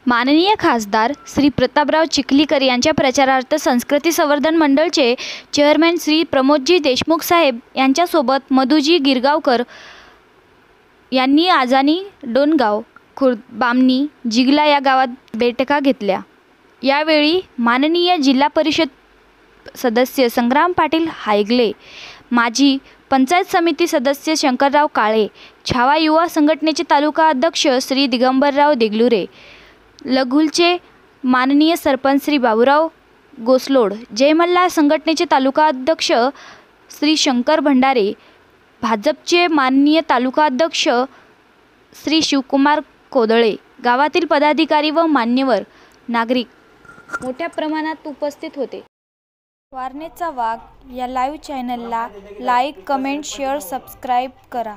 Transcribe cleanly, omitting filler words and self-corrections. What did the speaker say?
माननीय खासदार श्री प्रतापराव चिखलीकर यांच्या प्रचारार्थ संस्कृती संवर्धन मंडळचे चेअरमॅन श्री प्रमोदजी देशमुख साहेब यांच्यासोबत मधुजी गिरगावकर यांनी आजानी डोणगाव खुर्द बामणी जिगला या गावात बैठका घेतल्या। यावेळी माननीय जिल्हा परिषद सदस्य संग्राम पाटील हायगले, माजी पंचायत समिती सदस्य शंकरराव काळे, छावा युवा संघटनेचे तालुका अध्यक्ष श्री दिगंबरराव देगलुरे, लघुलचे माननीय सरपंच श्री बाबूराव गोसलोड, जय मल्हार संघटनेचे तालुका अध्यक्ष श्री शंकर भंडारे, भाजपचे माननीय तालुका अध्यक्ष श्री शिवकुमार कोदळे, गावातील पदाधिकारी व मान्यवर नागरिक मोठ्या प्रमाणात उपस्थित होते। वारणेचा वाघ या लाईव्ह चॅनलला लाईक, कमेंट, शेअर, सबस्क्राईब करा।